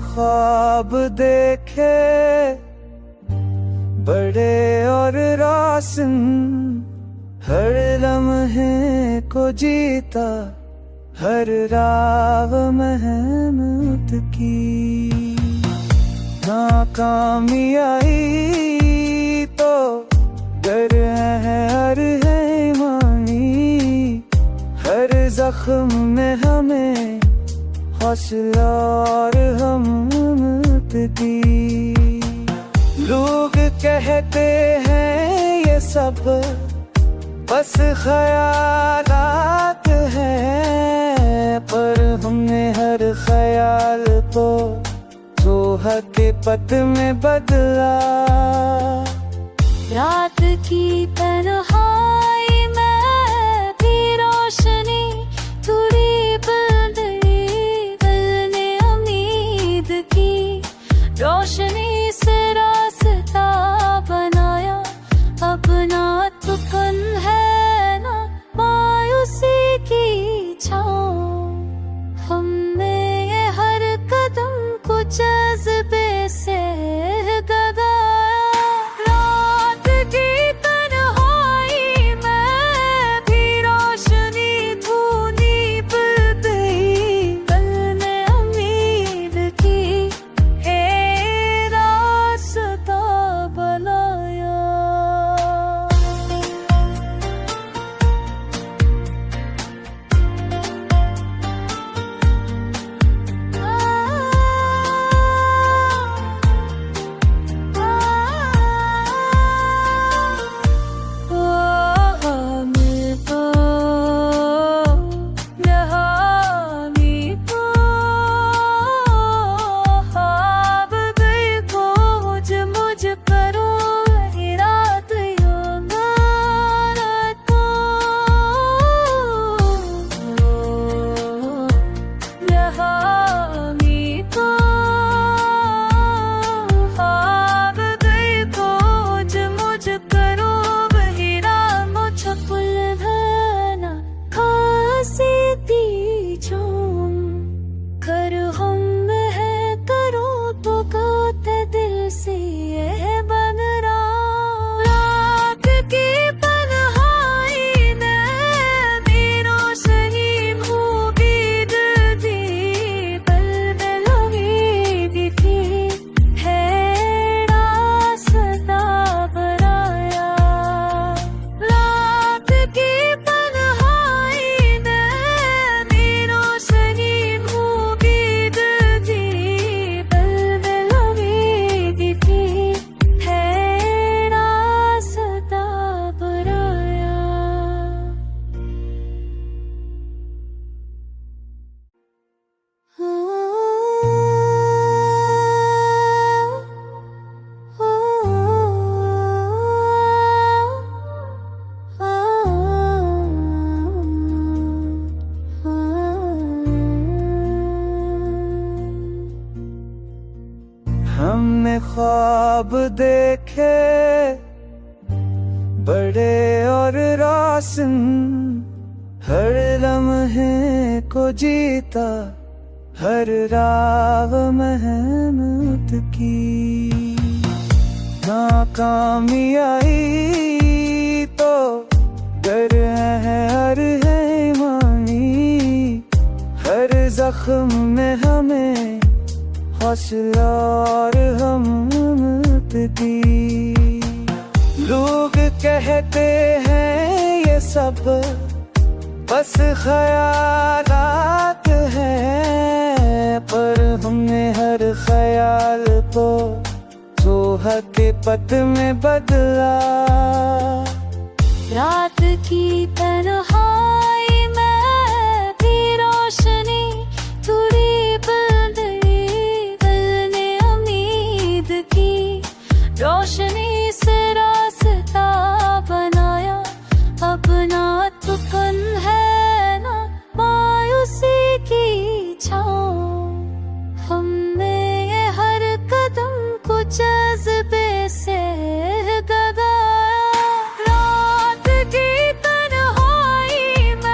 ख्वाब देखे बड़े और रासन, हर लम्हे को जीता, हर राह मेहनत की। नाकामी आई तो डर है हर हैवानी, हर जख्म में हमें हौसला और हिम्मत दी। लोग कहते हैं ये सब बस ख्यालात हैं, पर हमने हर ख्याल को जो हकीकत में बदला। रात की तन्हाई में भी रोशनी थोड़ी बल गई, दिल ने उम्मीद की रोशनी से रास्ता बनाया। अपना तुकन है ना मायूसी की छाँव, हमने ये हर कदम को जज्बे से गगाया। रात की तन्हाई में भी रोशनी धुनी बल गई, कल ने उम्मीद की है रास्ता बनाया। हमने ख्वाब देखे बड़े और रासन, हर लम्हे को जीता, हर राह मेहनत की। नाकामी आई तो डर है हर हैवानी, हर जख्म में हमें हौसला और हिम्मत दी। लोग कहते हैं ये सब बस ख्यालात हैं, पर हमने हर ख्याल को जो हकीकत में बदला। रात की तन्हाई में भी रोशनी थोड़ी बल गई, दिल ने उम्मीद की रोशनी से रास्ता बनाया। अपना तुकन है ना मायूसी की छाँव, हमने ये हर कदम को जज्बे से गगाया। रात की तन्हाई में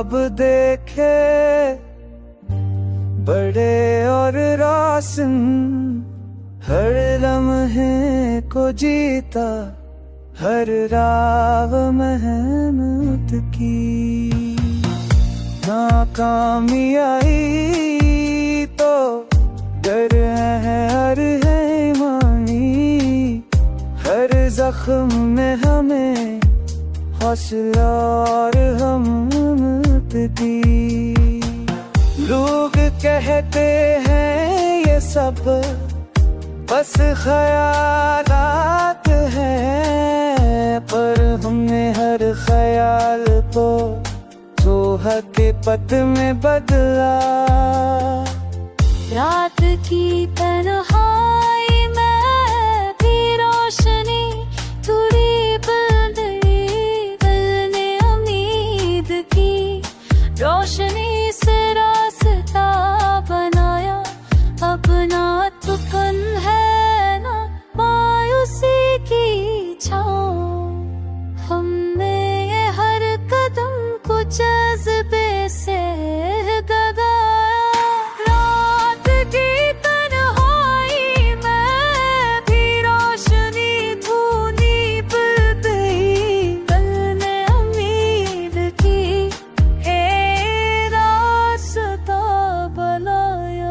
ख्वाब देखे बड़े और रोशन, हर लम्हे को जीता, हर राह मेहनत की। नाकामी आई तो डर है हर हैमानी, हर जख्म में हमें हौसला और हिम्मत दी। लोग कहते हैं ये सब बस ख्यालात हैं, पर हमने हर ख्याल को जो हकीकत में बदला। रात की तन्हाई में भी रोशनी, थोड़ी बदली दिल ने उम्मीद की। रोशनी से रास्ता बनाया, अपना तुकन है ना मायूसी की छाँव। हमने ये हर कदम को जज्बे से गगाया। रात की तन्हाई में भी रोशनी धुनी बदली दिल ने उम्मीद की। है रास्ता बनाया।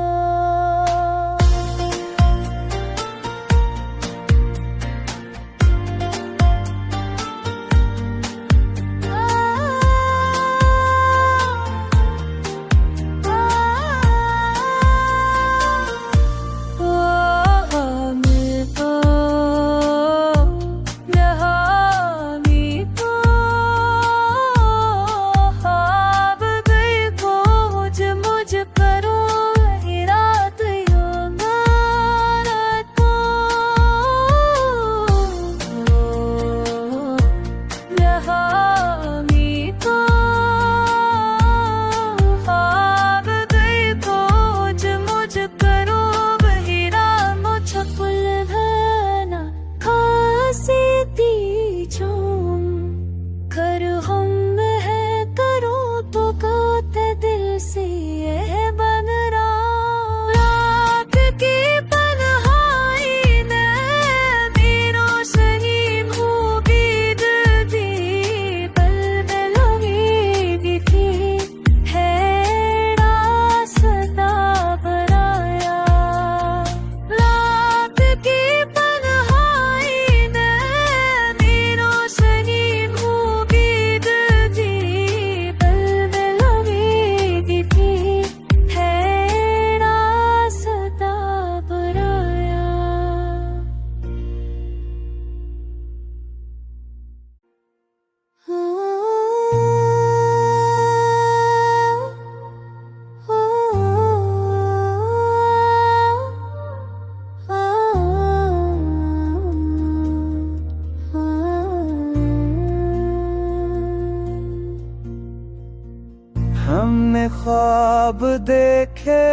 हमने ख्वाब देखे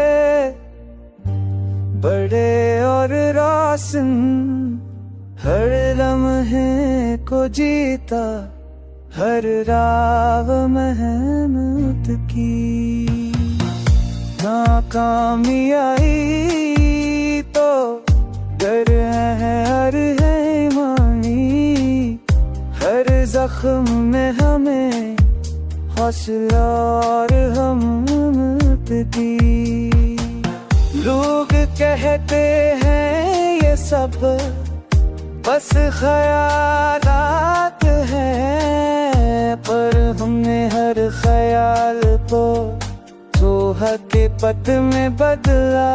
बड़े और रोशन, हर लम्हे को जीता, हर राह मेहनत की। नाकामी आई तो डर है हर हैमानी, हर जख्म में हमें हौसला और हिम्मत दी। लोग कहते हैं ये सब बस ख्यालात हैं, पर हमने हर ख्याल को जो हकीकत में बदला।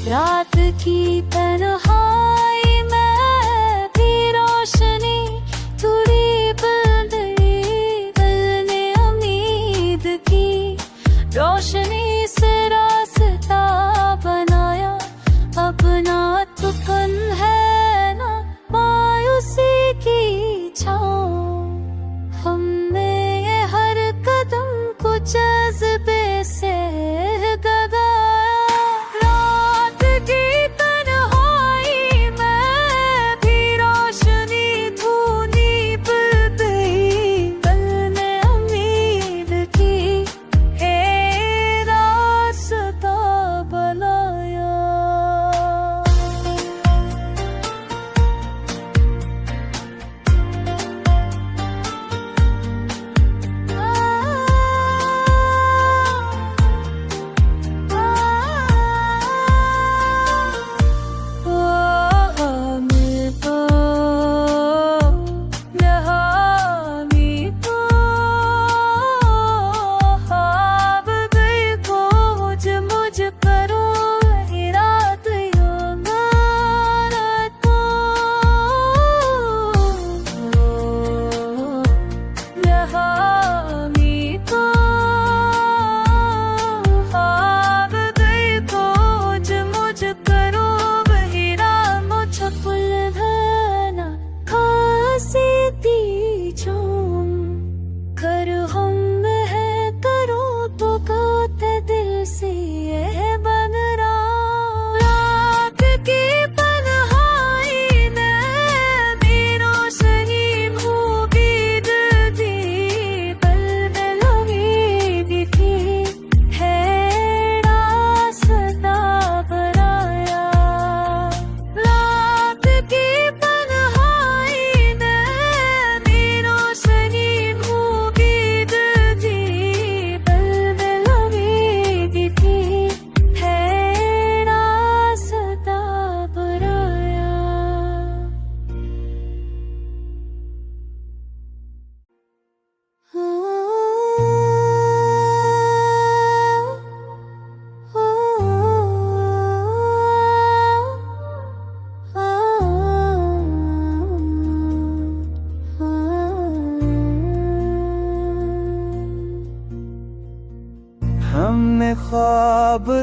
रात की तन्हाई में भी रोशनी, थोड़ी बदली दिल ने उम्मीद की। रोशनी से रास्ता बनाया, अपना तुकन है ना मायूसी की छाँव। हमने ये हर कदम को जज्बे से गगाया। रात की तन्हाई में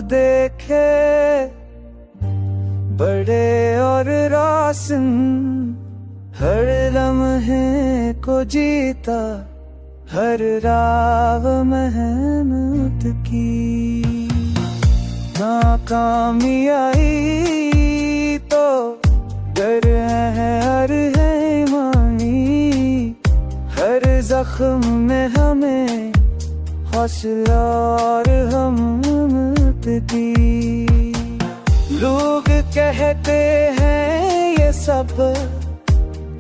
देखे बड़े और रोशन, हर लम्हे को जीता, हर राह मेहनत की। नाकामी आई तो डर है हर है मानी, हर जख्म में हमें हौसला और हिम्मत दी। लोग कहते हैं ये सब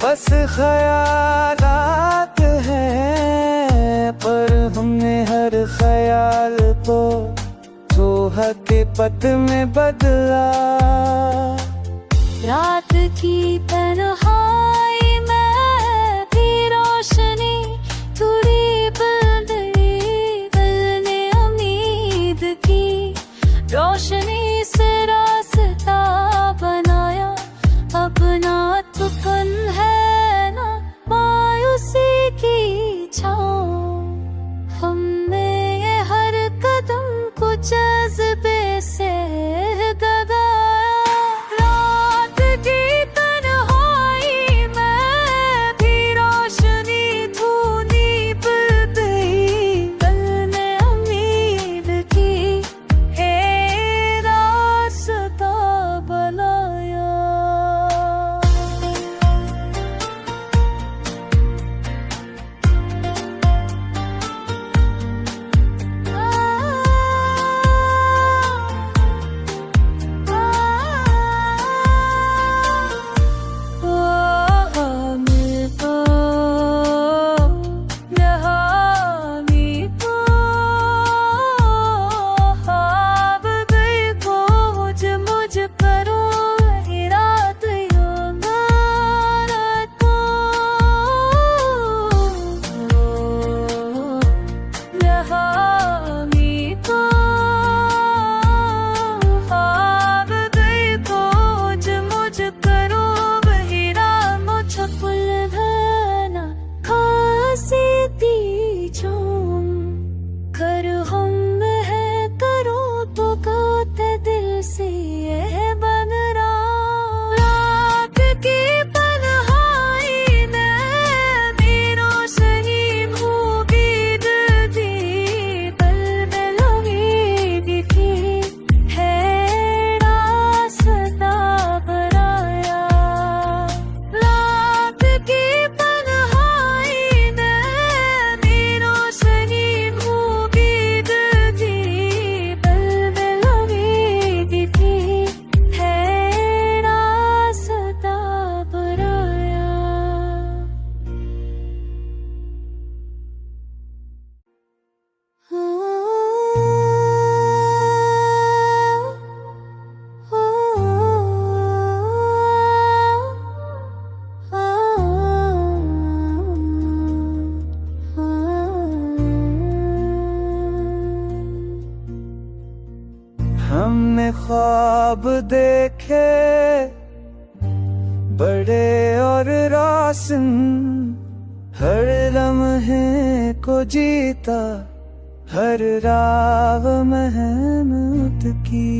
बस ख्यालात हैं, पर हमने हर ख्याल को तो हकीकत में बदला। रात की तन्हाई में भी रोशनी थोड़ी बन गई, दिल ने उम्मीद की रोशनी से रास्ता बनाया। अपना तुकन है ना मायूसी की छाँव, हमने ये हर कदम को जज्बे से दगाया। रात की तन्हाई में भी रोशनी धुनी पर गई, दिल ने उम्मीद की है रास्ता बनाया। कर हम है करो तो गाते दिल से ये बन रहा। रात की तन्हाई में भी रोशनी भूगी दी, पल में लगी थी है रास्ता बनाया। रात की तन्हाई में भी रोशनी हमने ख्वाब देखे बड़े और रोशन, हर लम्हे को जीता, हर राह मेहनत की।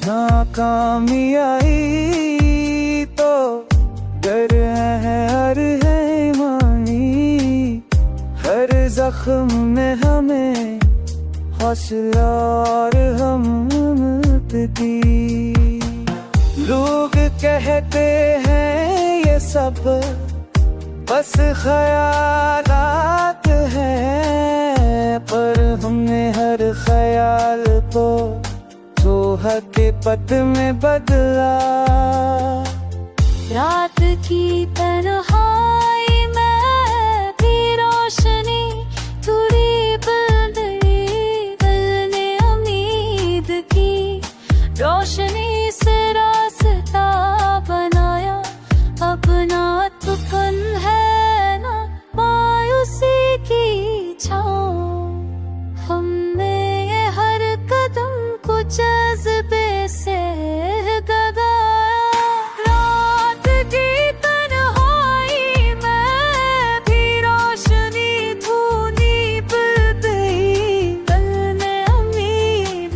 नाकामी आई तो डर है हर है मानी, हर जख्म में हमें हौसला और हिम्मत दी। लोग कहते हैं ये सब बस ख्यालात हैं, पर हमने हर ख्याल को तो हकीकत में बदला। रात की तन्हाई में भी रोशनी थोड़ी बन गई, दिल ने उम्मीद की रोशनी से रास्ता बनाया। अपना तुकन है ना मायूसी की छाँव, हमने ये हर कदम को जज्बे से दगाया। रात की तन्हाई में भी रोशनी धुनी पर गई, दिल ने उम्मीद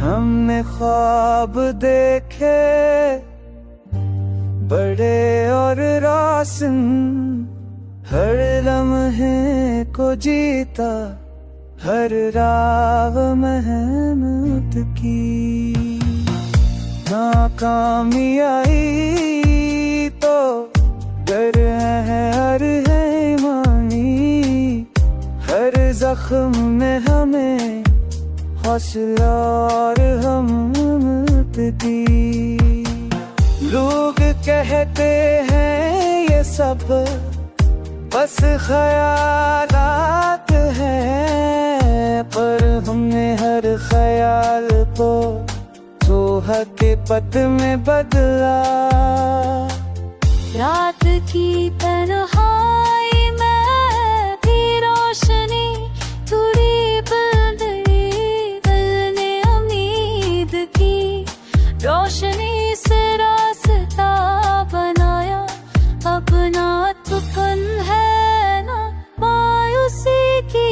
हमने ख्वाब देखे बड़े और रोशन, हर लम्हे को जीता, हर राह मेहनत की। नाकामी आई तो डर है हर हैमानी, हर जख्म में हमें हौसला और हिम्मत दी। लोग कहते हैं ये सब बस ख्यालात हैं, पर हमने हर ख्याल को तो हकीकत में बदला। रात की तन्हाई में भी रोशनी, थोड़ी बदली दिल ने उम्मीद की। रोशनी से रास्ता बनाया, अपना तुकन है ना मायूसी की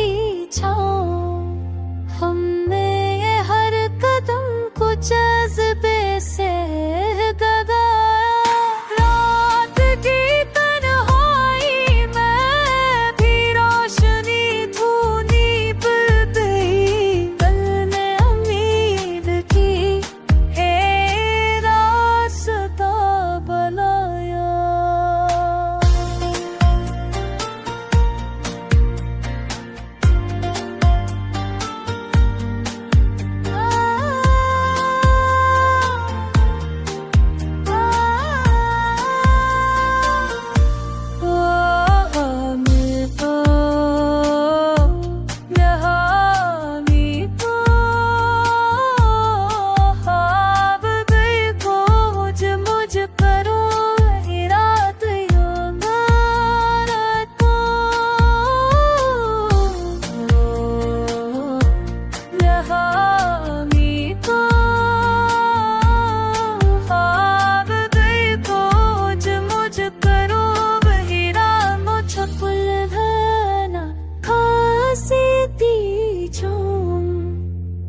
छाँव। हमने ये हर कदम को जज्बे से गगाया। रात की तन्हाई में भी रोशनी धुनी बदली दिल ने उम्मीद की। हे रास्ता बनाया।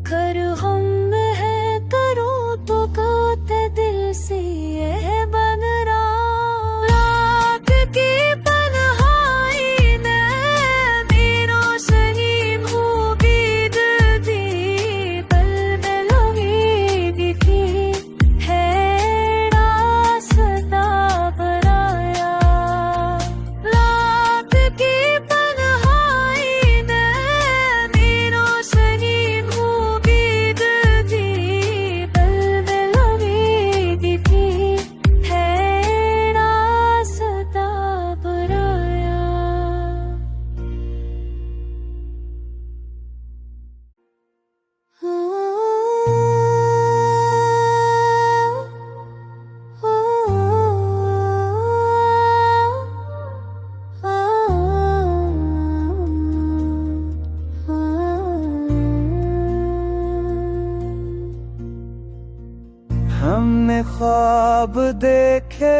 कर हम है करो तो गाते दिल से ये बन रहा। रात की तन्हाई में भी रोशनी उम्मीद दी, पल में उम्मीद की। है रास्ता बनाया। रात की तन्हाई में भी रोशनी हमने ख्वाब देखे